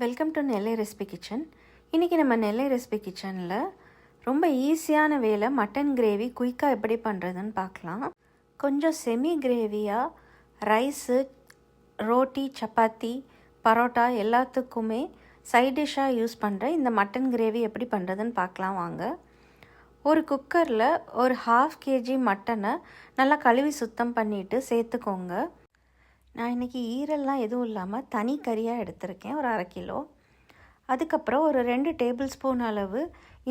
Welcome to Nellai recipe kitchen. இன்றைக்கி நம்ம நெல்லை recipe கிச்சனில் ரொம்ப ஈஸியான வேலை மட்டன் கிரேவி குயிக்காக எப்படி பண்ணுறதுன்னு பார்க்கலாம். கொஞ்சம் செமி கிரேவியாக ரைஸு, ரோட்டி, சப்பாத்தி, பரோட்டா எல்லாத்துக்குமே சைட் டிஷ்ஷாக யூஸ் பண்ணுற இந்த மட்டன் கிரேவி எப்படி பண்ணுறதுன்னு பார்க்கலாம் வாங்க. ஒரு குக்கரில் ஒரு 1/2 kg மட்டனை நல்லா கழுவி சுத்தம் பண்ணிவிட்டு சேர்த்துக்கோங்க. நான் இன்றைக்கி ஈரல்லாம் எதுவும் இல்லாமல் தனி கறியாக எடுத்திருக்கேன், ஒரு 1/2 கிலோ. அதுக்கப்புறம் ஒரு 2 டேபிள் ஸ்பூன் அளவு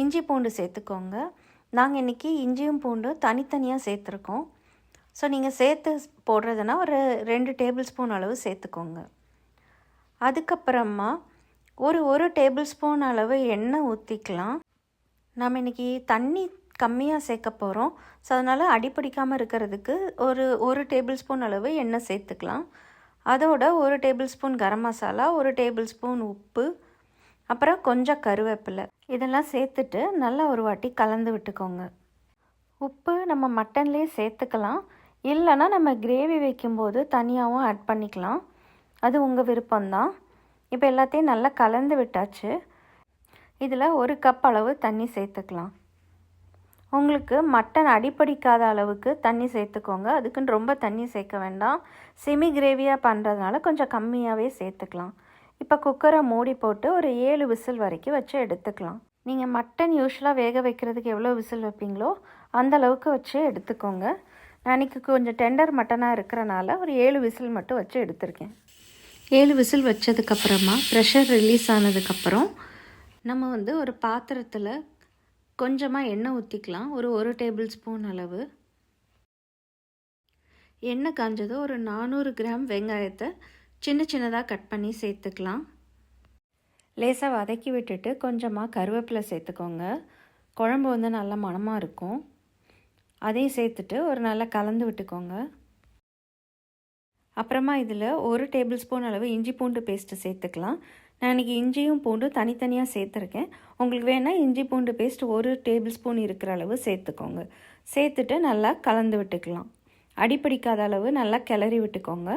இஞ்சி பூண்டு சேர்த்துக்கோங்க. நாங்கள் இன்றைக்கி இஞ்சியும் பூண்டும் தனித்தனியாக சேர்த்துருக்கோம். ஸோ நீங்கள் சேர்த்து போடுறதுனா ஒரு 2 டேபிள் ஸ்பூன் அளவு சேர்த்துக்கோங்க. அதுக்கப்புறமா ஒரு டேபிள் ஸ்பூன் அளவு எண்ணெய் ஊற்றிக்கலாம். நம்ம இன்றைக்கி தண்ணி கம்மியாக சேர்க்க போகிறோம். ஸோ அதனால் அடிப்பிடிக்காமல் இருக்கிறதுக்கு ஒரு டேபிள் ஸ்பூன் அளவு எண்ணெய் சேர்த்துக்கலாம். அதோட 1 table spoon garam masala, 1 table spoon உப்பு, அப்புறம் கொஞ்சம் கருவேப்பிலை இதெல்லாம் சேர்த்துட்டு நல்லா ஒரு வாட்டி கலந்து விட்டுக்கோங்க. உப்பு நம்ம மட்டன்லேயே சேர்த்துக்கலாம், இல்லைன்னா நம்ம கிரேவி வைக்கும்போது தனியாகவும் ஆட் பண்ணிக்கலாம். அது உங்கள் விருப்பம்தான். இப்போ எல்லாத்தையும் நல்லா கலந்து விட்டாச்சு. இதில் 1 கப் அளவு தண்ணி சேர்த்துக்கலாம். உங்களுக்கு மட்டன் அடிப்பிடிக்காத அளவுக்கு தண்ணி சேர்த்துக்கோங்க. அதுக்குன்னு ரொம்ப தண்ணி சேர்க்க வேண்டாம். செமி கிரேவியாக பண்ணுறதுனால கொஞ்சம் கம்மியாகவே சேர்த்துக்கலாம். இப்போ குக்கரை மூடி போட்டு ஒரு 7 விசில் வரைக்கும் வச்சு எடுத்துக்கலாம். நீங்கள் மட்டன் யூஸ்வலாக வேக வைக்கிறதுக்கு எவ்வளோ விசில் வைப்பீங்களோ அந்த அளவுக்கு வச்சு எடுத்துக்கோங்க. நான் இன்றைக்கி கொஞ்சம் டெண்டர் மட்டனாக இருக்கிறனால ஒரு 7 விசில் மட்டும் வச்சு எடுத்திருக்கேன். 7 விசில் வச்சதுக்கப்புறமா ப்ரெஷர் ரிலீஸ் ஆனதுக்கப்புறம் நம்ம ஒரு பாத்திரத்தில் கொஞ்சமாக எண்ணெய் ஊற்றிக்கலாம். ஒரு டேபிள் ஸ்பூன் அளவு எண்ணெய் காஞ்சதோ ஒரு 400 கிராம் வெங்காயத்தை சின்ன சின்னதாக கட் பண்ணி சேர்த்துக்கலாம். லேசாக வதக்கி விட்டுட்டு கொஞ்சமாக கருவேப்பிலை சேர்த்துக்கோங்க. குழம்பு நல்ல மணமாக இருக்கும். அதையும் சேர்த்துட்டு ஒரு நல்லா கலந்து விட்டுக்கோங்க. அப்புறமா இதில் 1 டேபிள் ஸ்பூன் அளவு இஞ்சி பூண்டு பேஸ்ட்டு சேர்த்துக்கலாம். நான் இன்றைக்கி இஞ்சியும் பூண்டும் தனித்தனியாக சேர்த்துருக்கேன். உங்களுக்கு வேணால் இஞ்சி பூண்டு பேஸ்ட் 1 டேபிள் ஸ்பூன் இருக்கிற அளவு சேர்த்துக்கோங்க. சேர்த்துட்டு நல்லா கலந்து விட்டுக்கலாம். அடிப்பிடிக்காத அளவு நல்லா கிளறி விட்டுக்கோங்க.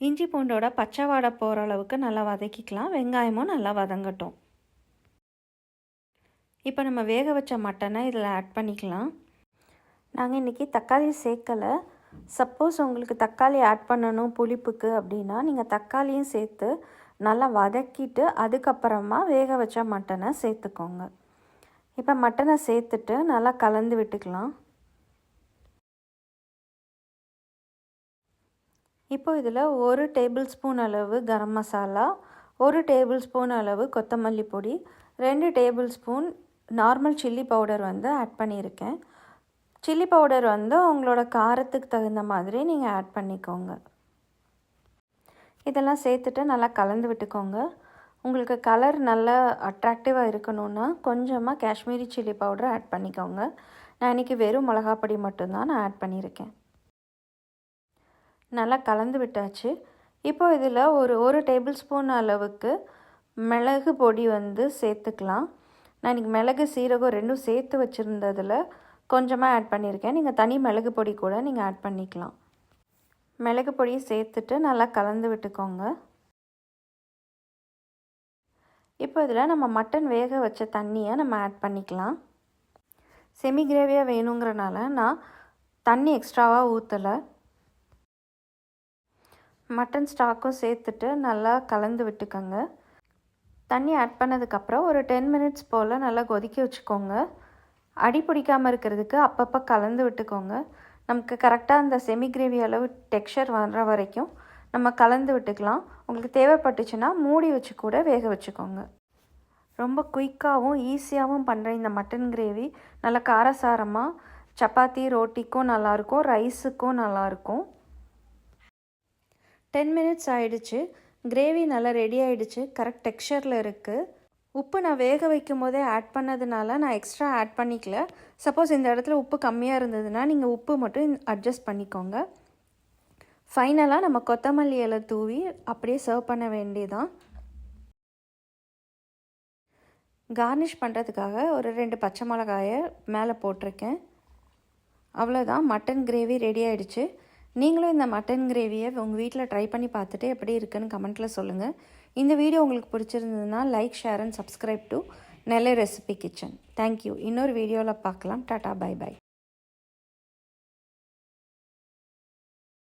இஞ்சி பூண்டோட பச்சை வாடை போகிற அளவுக்கு நல்லா வதக்கிக்கலாம். வெங்காயமும் நல்லா வதங்கட்டும். இப்போ நம்ம வேக வச்ச மட்டனை இதில் ஆட் பண்ணிக்கலாம். நாங்கள் இன்றைக்கி தக்காளி சேர்க்கலை. சப்போஸ் உங்களுக்கு தக்காளி ஆட் பண்ணணும் புளிப்புக்கு அப்படின்னா நீங்கள் தக்காளியும் சேர்த்து நல்லா வதக்கிட்டு அதுக்கப்புறமா வேக வச்ச மட்டனை சேர்த்துக்கோங்க. இப்போ மட்டனை சேர்த்துட்டு நல்லா கலந்து விட்டுக்கலாம். இப்போ இதில் 1 டேபிள் ஸ்பூன் அளவு கரம் மசாலா, 1 டேபிள் ஸ்பூன் அளவு கொத்தமல்லி பொடி, 2 tablespoon normal chilli powder add பண்ணியிருக்கேன். சில்லி பவுடர் உங்களோட காரத்துக்கு தகுந்த மாதிரி நீங்கள் ஆட் பண்ணிக்கோங்க. இதெல்லாம் சேர்த்துட்டு நல்லா கலந்து விட்டுக்கோங்க. உங்களுக்கு கலர் நல்லா அட்ராக்டிவாக இருக்கணுன்னா கொஞ்சமாக காஷ்மீரி சில்லி பவுடர் ஆட் பண்ணிக்கோங்க. நான் இன்றைக்கி வெறும் மிளகாப்பொடி மட்டும்தான் நான் ஆட் பண்ணியிருக்கேன். நல்லா கலந்து விட்டாச்சு. இப்போது இதில் ஒரு டேபிள் ஸ்பூன் அளவுக்கு மிளகு பொடி சேர்த்துக்கலாம். நான் இன்றைக்கி மிளகு சீரகம் ரெண்டும் சேர்த்து வச்சுருந்ததில் கொஞ்சமாக ஆட் பண்ணியிருக்கேன். நீங்கள் தனி மிளகு பொடி கூட நீங்கள் ஆட் பண்ணிக்கலாம். மிளகு பொடியை சேர்த்துட்டு நல்லா கலந்து விட்டுக்கோங்க. இப்போ இதில் நம்ம மட்டன் வேக வச்ச தண்ணியை நம்ம ஆட் பண்ணிக்கலாம். செமி கிரேவியாக வேணுங்கிறனால நான் தண்ணி எக்ஸ்ட்ராவாக ஊற்றலை. மட்டன் ஸ்டாக்கும் சேர்த்துட்டு நல்லா கலந்து விட்டுக்கோங்க. தண்ணி ஆட் பண்ணதுக்கப்புறம் ஒரு 10 மினிட்ஸ் போல் நல்லா கொதிக்க வச்சுக்கோங்க. அடி பிடிக்காமல் இருக்கிறதுக்கு அப்பப்போ கலந்து விட்டுக்கோங்க. நமக்கு கரெக்டாக அந்த செமி கிரேவி அளவு டெக்ஸ்சர் வர்ற வரைக்கும் நம்ம கலந்து விட்டுக்கலாம். உங்களுக்கு தேவைப்பட்டுச்சுன்னா மூடி வச்சு கூட வேக வச்சுக்கோங்க. ரொம்ப குயிக்காகவும் ஈஸியாகவும் பண்ணுற இந்த மட்டன் கிரேவி நல்லா காரசாரமாக சப்பாத்தி ரோட்டிக்கும் நல்லாயிருக்கும், ரைஸுக்கும் நல்லாயிருக்கும். 10 மினிட்ஸ் ஆகிடுச்சு. கிரேவி நல்லா ரெடி ஆகிடுச்சு. கரெக்ட் டெக்ஸ்சரில் இருக்குது. உப்பு நான் வேக வைக்கும் போதே ஆட் பண்ணதுனால நான் எக்ஸ்ட்ரா ஆட் பண்ணிக்கல. சப்போஸ் இந்த இடத்துல உப்பு கம்மியாக இருந்ததுன்னா நீங்கள் உப்பு மட்டும் அட்ஜஸ்ட் பண்ணிக்கோங்க. ஃபைனலாக நம்ம கொத்தமல்லி இலை தூவி அப்படியே சர்வ் பண்ண வேண்டியதான். கார்னிஷ் பண்ணுறதுக்காக ஒரு 2 பச்சை மிளகாயை மேலே போட்டிருக்கேன். அவ்வளோதான், மட்டன் கிரேவி ரெடி ஆகிடுச்சு. நீங்களும் இந்த மட்டன் கிரேவியை உங்கள் வீட்டில் ட்ரை பண்ணி பார்த்துட்டு எப்படி இருக்குன்னு கமெண்ட்டில் சொல்லுங்கள். இந்த வீடியோ உங்களுக்கு பிடிச்சிருந்ததுன்னா like, share and subscribe to Nellai recipe kitchen. Thank you. இன்னொரு வீடியோவில் பார்க்கலாம். டாட்டா, பை பை.